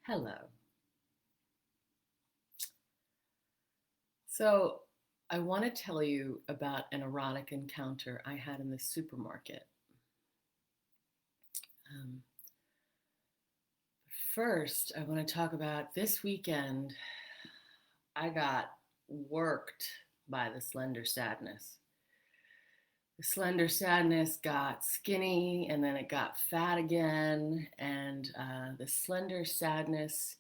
Hello. So, I want to tell you about an erotic encounter I had in the supermarket. Um, First, I want to talk about this weekend. I got worked by the slender sadness. The slender sadness got skinny and then it got fat again. And the slender sadness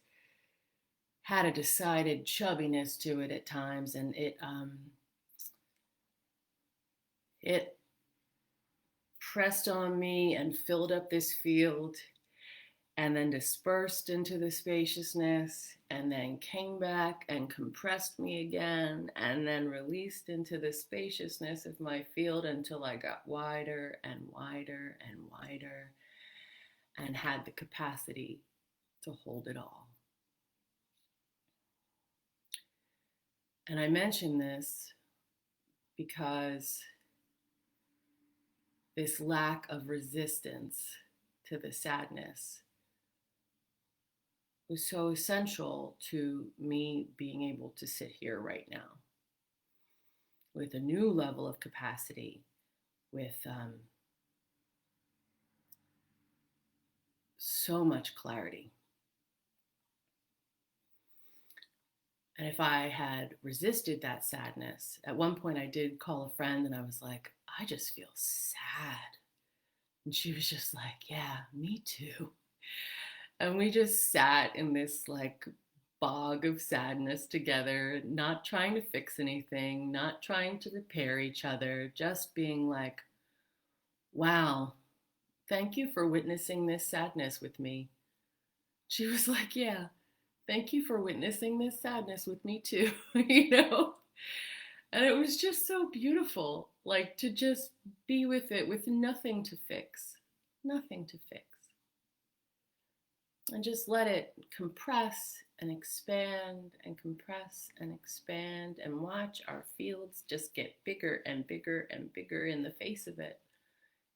had a decided chubbiness to it at times. And it pressed on me and filled up this field and then dispersed into the spaciousness and then came back and compressed me again and then released into the spaciousness of my field until I got wider and wider and wider and had the capacity to hold it all. And I mention this because this lack of resistance to the sadness was so essential to me being able to sit here right now with a new level of capacity, with so much clarity. And if I had resisted that sadness, at one point I did call a friend and I was like, I just feel sad. And she was just like, yeah, me too. And we just sat in this like bog of sadness together, not trying to fix anything, not trying to repair each other, just being like, wow, thank you for witnessing this sadness with me. She was like, yeah, thank you for witnessing this sadness with me too, you know? And it was just so beautiful, like to just be with it with nothing to fix, nothing to fix. And just let it compress and expand and compress and expand and watch our fields just get bigger and bigger and bigger in the face of it,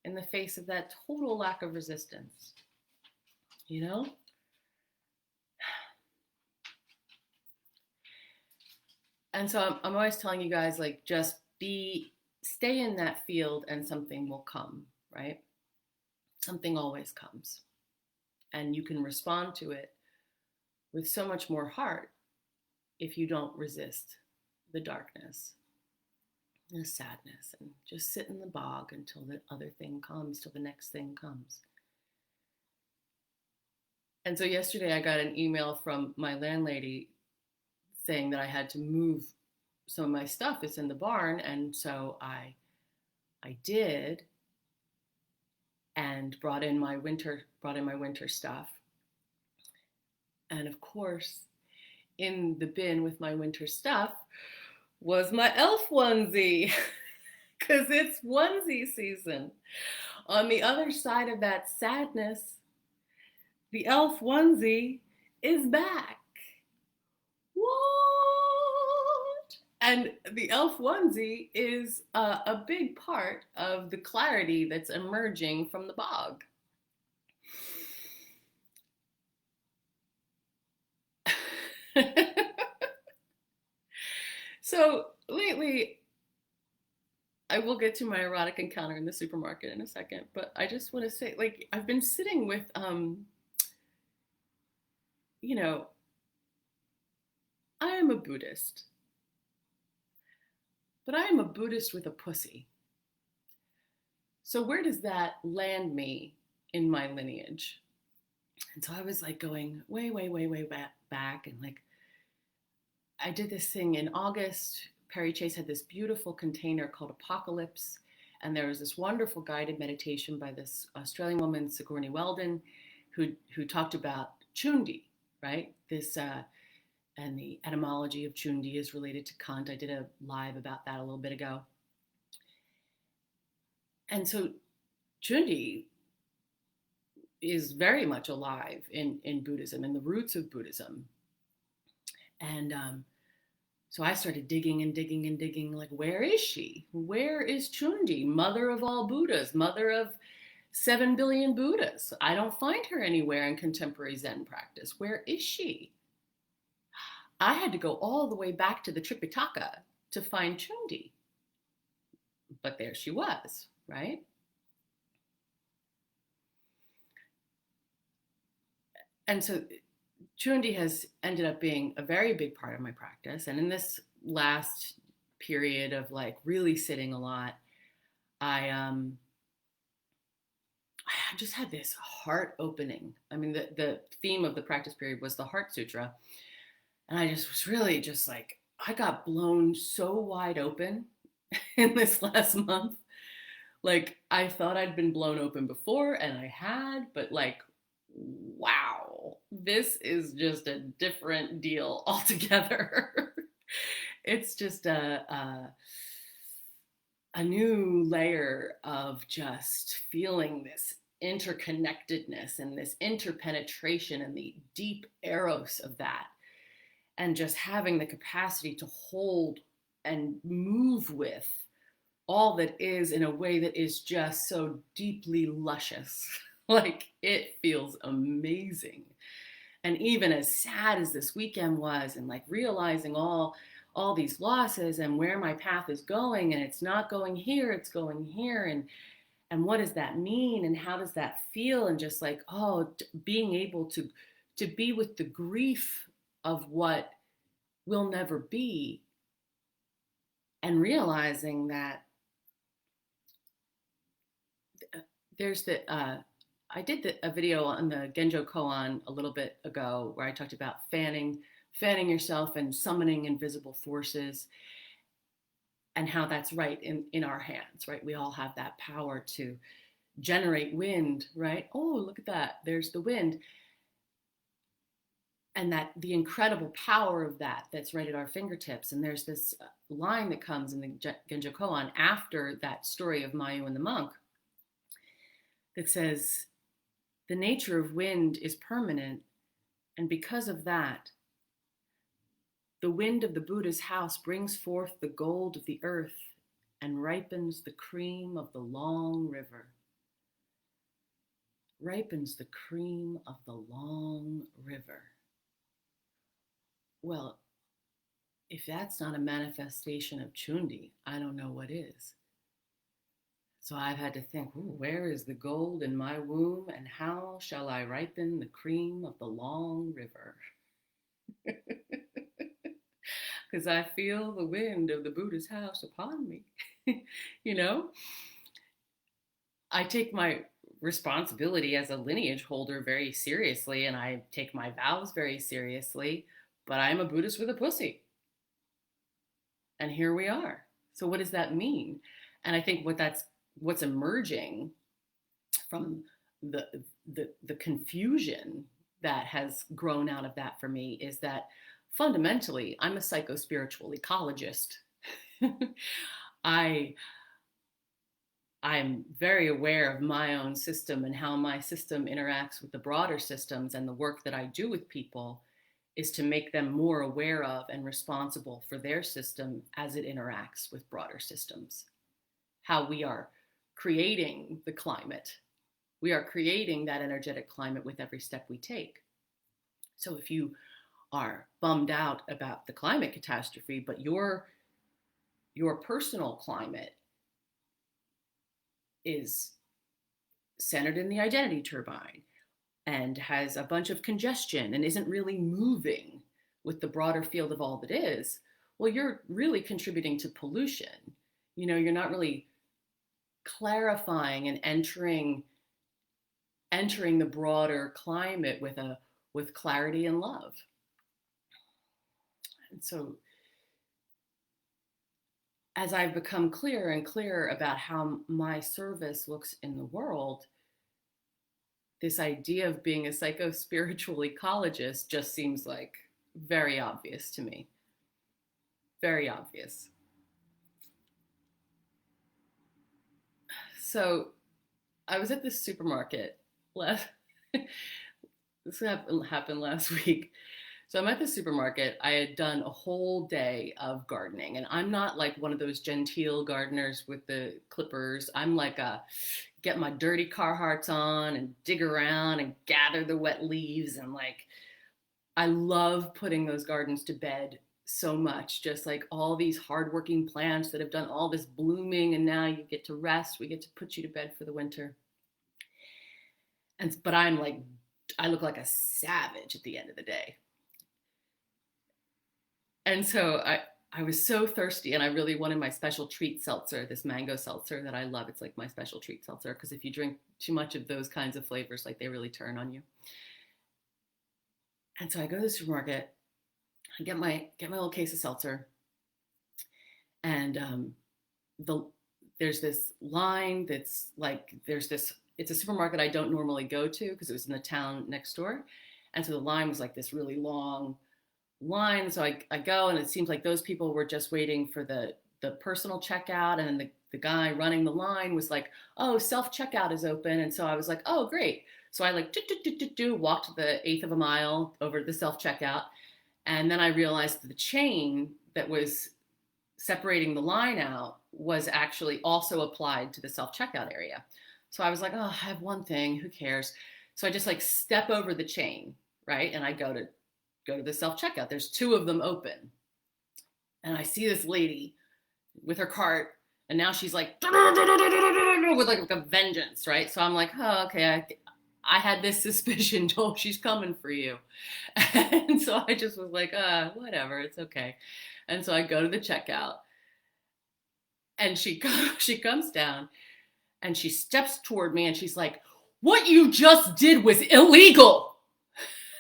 in the face of that total lack of resistance, you know? And so I'm always telling you guys, like, just stay in that field and something will come, right? Something always comes. And you can respond to it with so much more heart if you don't resist the darkness, the sadness, and just sit in the bog until the other thing comes, till the next thing comes. And so yesterday I got an email from my landlady saying that I had to move some of my stuff. It's in the barn, and so I did, and brought in my winter stuff. And of course, in the bin with my winter stuff was my elf onesie, because it's onesie season. On the other side of that sadness, the elf onesie is back. What? And the elf onesie is a big part of the clarity that's emerging from the bog. So lately, I will get to my erotic encounter in the supermarket in a second, but I just want to say, like, I've been sitting with, you know, I am a Buddhist, but I am a Buddhist with a pussy. So where does that land me in my lineage? And so I was like going way, way, way, way back. And like, I did this thing in August. Perry Chase had this beautiful container called Apocalypse. And there was this wonderful guided meditation by this Australian woman, Sigourney Weldon, who talked about Chundi, right? And the etymology of Chundi is related to Kant. I did a live about that a little bit ago. And so Chundi is very much alive in Buddhism and the roots of Buddhism. And so I started digging and digging and digging, like, where is she? Where is Chundi, mother of all Buddhas, mother of 7 billion Buddhas. I don't find her anywhere in contemporary Zen practice. Where is she? I had to go all the way back to the Tripitaka to find Chundi. But there she was, right? And so Chundi has ended up being a very big part of my practice. And in this last period of like really sitting a lot, I I just had this heart opening. I mean, the theme of the practice period was the Heart Sutra. And I just was really just like, I got blown so wide open in this last month. Like, I thought I'd been blown open before, and I had, but like, wow, this is just a different deal altogether. It's just a new layer of just feeling this interconnectedness and this interpenetration and the deep eros of that, and just having the capacity to hold and move with all that is in a way that is just so deeply luscious. Like, it feels amazing. And even as sad as this weekend was, and like realizing all these losses and where my path is going, and it's not going here, it's going here, and what does that mean, and how does that feel, and just like, oh, being able to be with the grief of what will never be, and realizing that there's I did a video on the Genjo Koan a little bit ago where I talked about fanning yourself and summoning invisible forces, and how that's right in our hands, right? We all have that power to generate wind, right? Oh, look at that. There's the wind. And that the incredible power of that that's right at our fingertips. And there's this line that comes in the Genjo Koan after that story of Mayu and the monk that says, the nature of wind is permanent, and because of that, the wind of the Buddha's house brings forth the gold of the earth and ripens the cream of the long river. Ripens the cream of the long river. Well, if that's not a manifestation of Chundi, I don't know what is. So I've had to think, where is the gold in my womb, and how shall I ripen the cream of the long river? Because I feel the wind of the Buddha's house upon me. You know, I take my responsibility as a lineage holder very seriously, and I take my vows very seriously, but I'm a Buddhist with a pussy. And here we are. So what does that mean? And I think what's emerging from the confusion that has grown out of that for me is that fundamentally I'm a psycho-spiritual ecologist. I'm very aware of my own system and how my system interacts with the broader systems, and the work that I do with people is to make them more aware of and responsible for their system as it interacts with broader systems. How we are creating the climate. We are creating that energetic climate with every step we take. So if you are bummed out about the climate catastrophe, but your personal climate is centered in the identity turbine and has a bunch of congestion and isn't really moving with the broader field of all that is, well, you're really contributing to pollution. You know, you're not really clarifying and entering the broader climate with clarity and love. And so as I've become clearer and clearer about how my service looks in the world, this idea of being a psycho-spiritual ecologist just seems like very obvious to me. Very obvious. So I was at this supermarket this happened last week. So I'm at the supermarket. I had done a whole day of gardening, and I'm not like one of those genteel gardeners with the clippers. I'm like a get my dirty Carhartts on and dig around and gather the wet leaves, and like I love putting those gardens to bed so much. Just like all these hardworking plants that have done all this blooming, and now you get to rest. We get to put you to bed for the winter. And but I'm like, I look like a savage at the end of the day. And so I was so thirsty, and I really wanted my special treat seltzer, this mango seltzer that I love. It's like my special treat seltzer because if you drink too much of those kinds of flavors, like they really turn on you. And so I go to the supermarket, I get my little case of seltzer, and the there's this line that's like there's this. It's a supermarket I don't normally go to because it was in the town next door, and so the line was like this really long line. So I go, and it seems like those people were just waiting for the personal checkout, and then the guy running the line was like, "Oh, self checkout is open," and so I was like, "Oh, great." So I like walked the eighth of a mile over to the self checkout, and then I realized the chain that was separating the line out was actually also applied to the self checkout area. So I was like, "Oh, I have one thing. Who cares?" So I just like step over the chain, right, and I go to the self checkout. There's two of them open. And I see this lady with her cart, and now she's like with like a vengeance, right? So I'm like, oh, okay. I had this suspicion. Oh, she's coming for you. And so I just was like, whatever, it's okay. And so I go to the checkout, and she comes down, and she steps toward me, and she's like, "What you just did was illegal."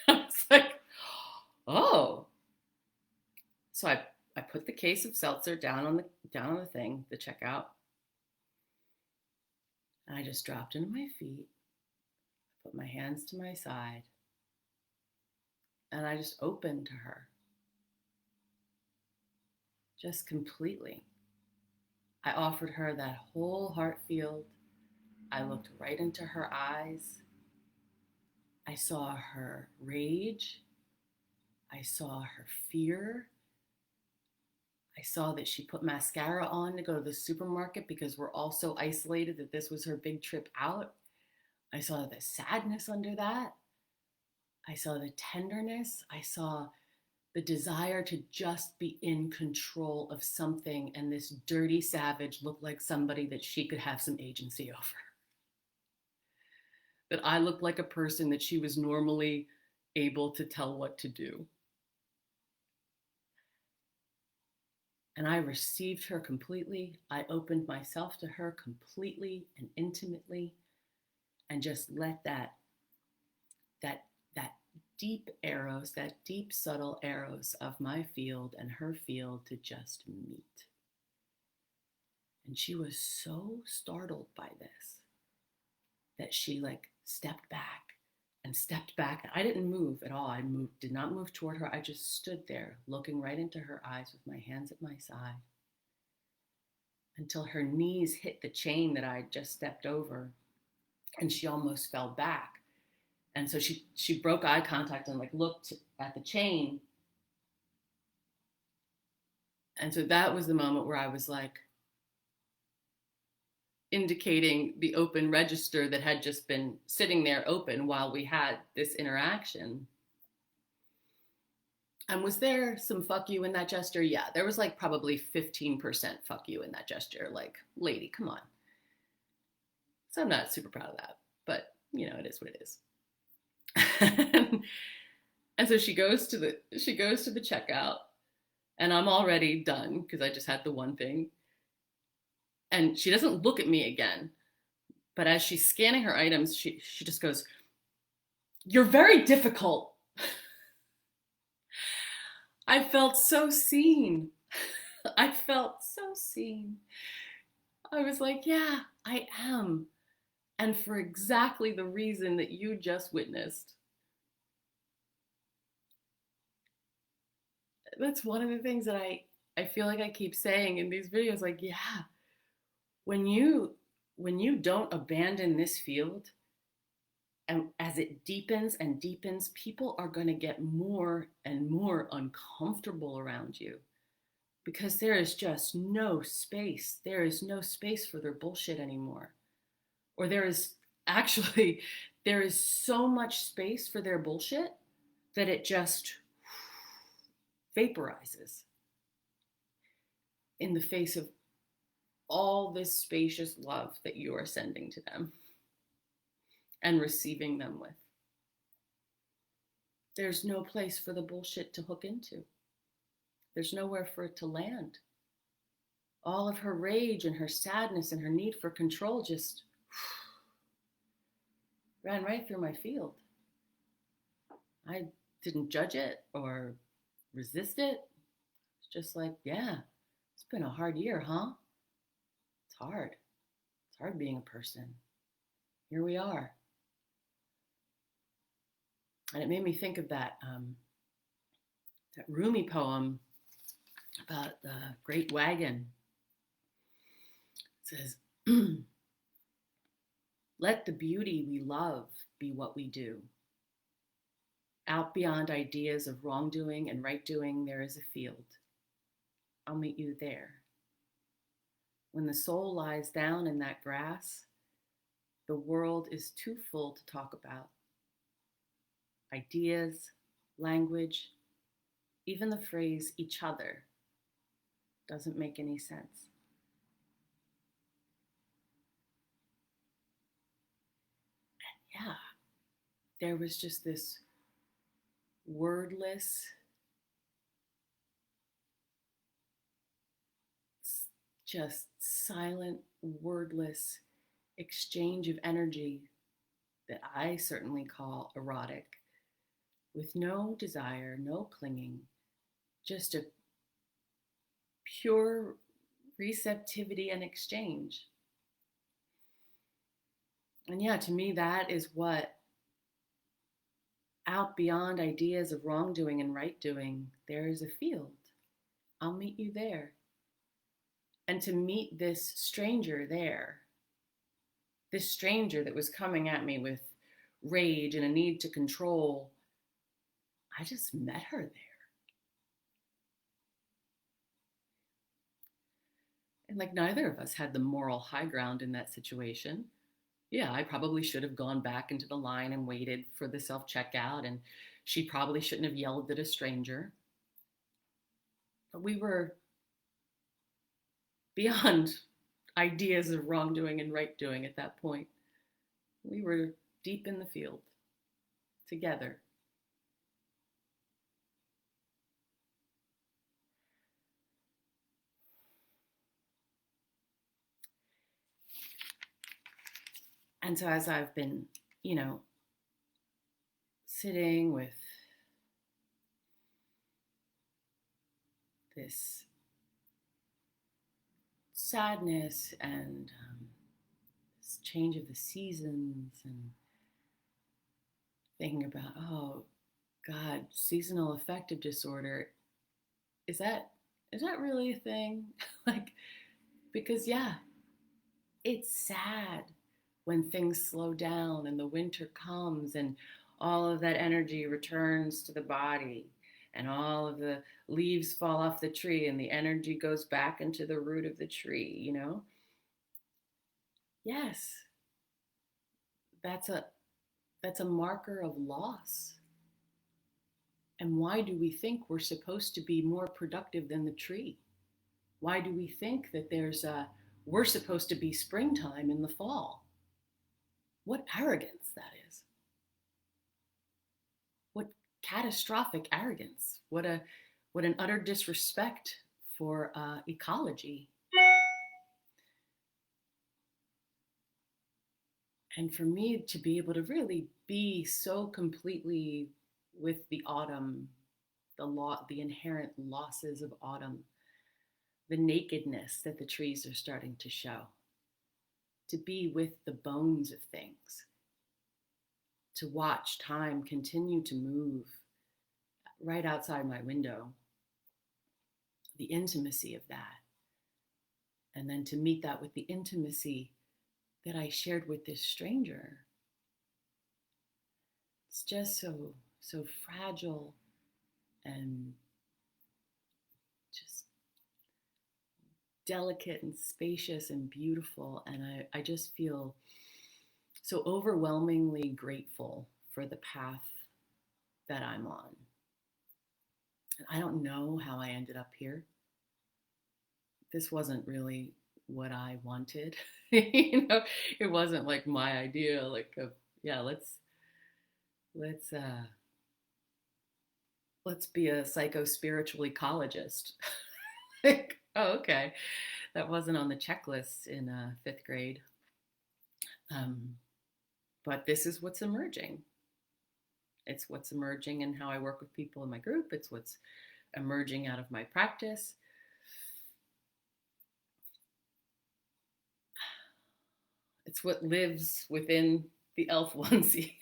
I was like, oh. So I put the case of seltzer down on the thing, the checkout, and I just dropped into my feet, put my hands to my side, and I just opened to her. Just completely. I offered her that whole heart field. I looked right into her eyes. I saw her rage. I saw her fear. I saw that she put mascara on to go to the supermarket because we're all so isolated that this was her big trip out. I saw the sadness under that. I saw the tenderness. I saw the desire to just be in control of something. And this dirty savage looked like somebody that she could have some agency over. That I looked like a person that she was normally able to tell what to do. And I received her completely. I opened myself to her completely and intimately, and just let that deep arrows, that deep subtle arrows of my field and her field to just meet. And she was so startled by this that she like stepped back and stepped back. I didn't move at all. Did not move toward her. I just stood there looking right into her eyes with my hands at my side until her knees hit the chain that I just stepped over, and she almost fell back. And so she broke eye contact and like looked at the chain. And so that was the moment where I was like indicating the open register that had just been sitting there open while we had this interaction. And was there some fuck you in that gesture? Yeah, there was like probably 15% fuck you in that gesture. Like, lady, come on. So I'm not super proud of that, but you know, it is what it is. And so she goes to the checkout, and I'm already done because I just had the one thing. And she doesn't look at me again, but as she's scanning her items, she just goes, "You're very difficult." I felt so seen. I felt so seen. I was like, yeah, I am. And for exactly the reason that you just witnessed. That's one of the things that I feel like I keep saying in these videos, like, yeah, when you don't abandon this field And as it deepens and deepens, people are going to get more and more uncomfortable around you because there is just no space. There is no space for their bullshit anymore. Or there is actually, there is so much space for their bullshit that it just vaporizes in the face of all this spacious love that you are sending to them and receiving them with. There's no place for the bullshit to hook into. There's nowhere for it to land. All of her rage and her sadness and her need for control just ran right through my field. I didn't judge it or resist it. It's just like, yeah, it's been a hard year, huh? It's hard. It's hard being a person. Here we are. And it made me think of that Rumi poem about the great wagon. It says, let the beauty we love be what we do. Out beyond ideas of wrongdoing and right doing, there is a field. I'll meet you there. When the soul lies down in that grass, the world is too full to talk about. Ideas, language, even the phrase each other doesn't make any sense. And yeah, there was just this wordless, just silent, wordless exchange of energy that I certainly call erotic, with no desire, no clinging, just a pure receptivity and exchange. And yeah, to me, that is what, out beyond ideas of wrongdoing and right doing, there is a field. I'll meet you there. And to meet this stranger there, this stranger that was coming at me with rage and a need to control, I just met her there. And like neither of us had the moral high ground in that situation. Yeah, I probably should have gone back into the line and waited for the self-checkout, and she probably shouldn't have yelled at a stranger. But we were beyond ideas of wrongdoing and right doing at that point. We were deep in the field together. And so as I've been, sitting with this sadness and this change of the seasons and thinking about, oh God, seasonal affective disorder, is that really a thing? Like, because yeah, it's sad when things slow down and the winter comes and all of that energy returns to the body and all of the leaves fall off the tree and the energy goes back into the root of the tree, Yes, that's a marker of loss. And why do we think we're supposed to be more productive than the tree? Why do we think that we're supposed to be springtime in the fall? What arrogance that is. What catastrophic arrogance. What an utter disrespect for ecology. And for me to be able to really be so completely with the autumn, the inherent losses of autumn, the nakedness that the trees are starting to show, to be with the bones of things, to watch time continue to move right outside my window, the intimacy of that, and then to meet that with the intimacy that I shared with this stranger. it's just so fragile and just delicate and spacious and beautiful. And I just feel so overwhelmingly grateful for the path that I'm on. And I don't know how I ended up here. This wasn't really what I wanted. It wasn't like my idea, like of, yeah, let's uh let's be a psycho spiritual ecologist. Like, oh, okay. That wasn't on the checklist in fifth grade. Um, but this is what's emerging. It's what's emerging in how I work with people in my group. It's what's emerging out of my practice. It's what lives within the elf onesie.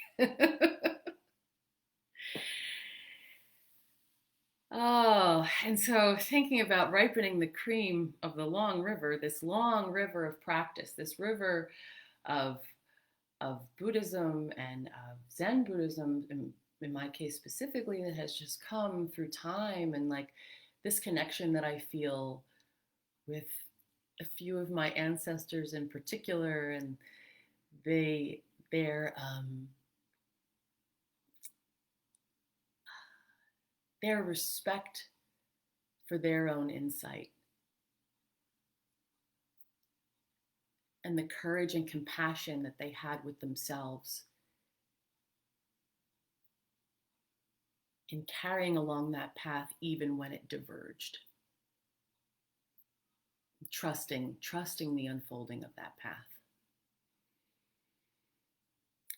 Oh, and so thinking about ripening the cream of the long river, this long river of practice, this river of Buddhism and of Zen Buddhism, in my case specifically, that has just come through time, and like this connection that I feel with a few of my ancestors in particular, and their their respect for their own insight and the courage and compassion that they had with themselves in carrying along that path even when it diverged. Trusting the unfolding of that path.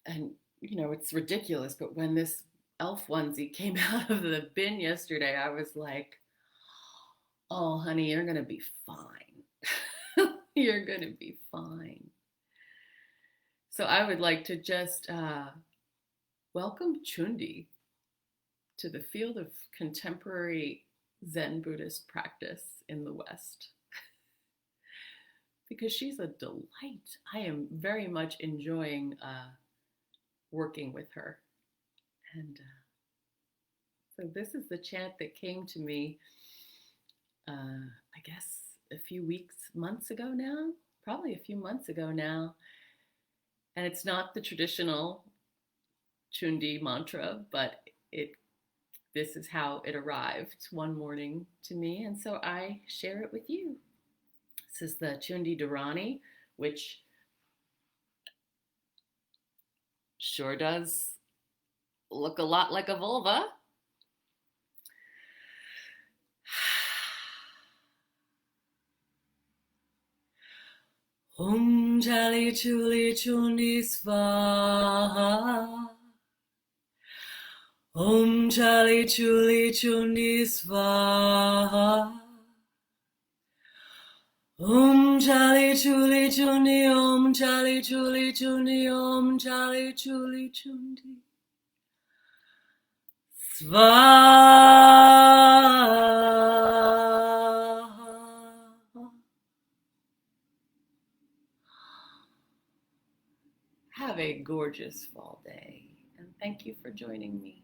And it's ridiculous, but when this elf onesie came out of the bin yesterday, I was like, oh honey, you're gonna be fine. You're gonna be fine. So I would like to just welcome Chundi to the field of contemporary Zen Buddhist practice in the West, because she's a delight. I am very much enjoying working with her. And so this is the chant that came to me, I guess, months ago now, probably a few months ago now. And it's not the traditional Chundi mantra, but this is how it arrived one morning to me. And so I share it with you. This is the Chundi Dharani, which sure does look a lot like a vulva. Om Jali Chuli Chundi Svaha. Om Jali Chuli Chundi Svaha. Om Jali Chuli Chundi, Om Jali Chuli Chundi, Om Jali Chuli Chundi Svaha. Have a gorgeous fall day, and thank you for joining me.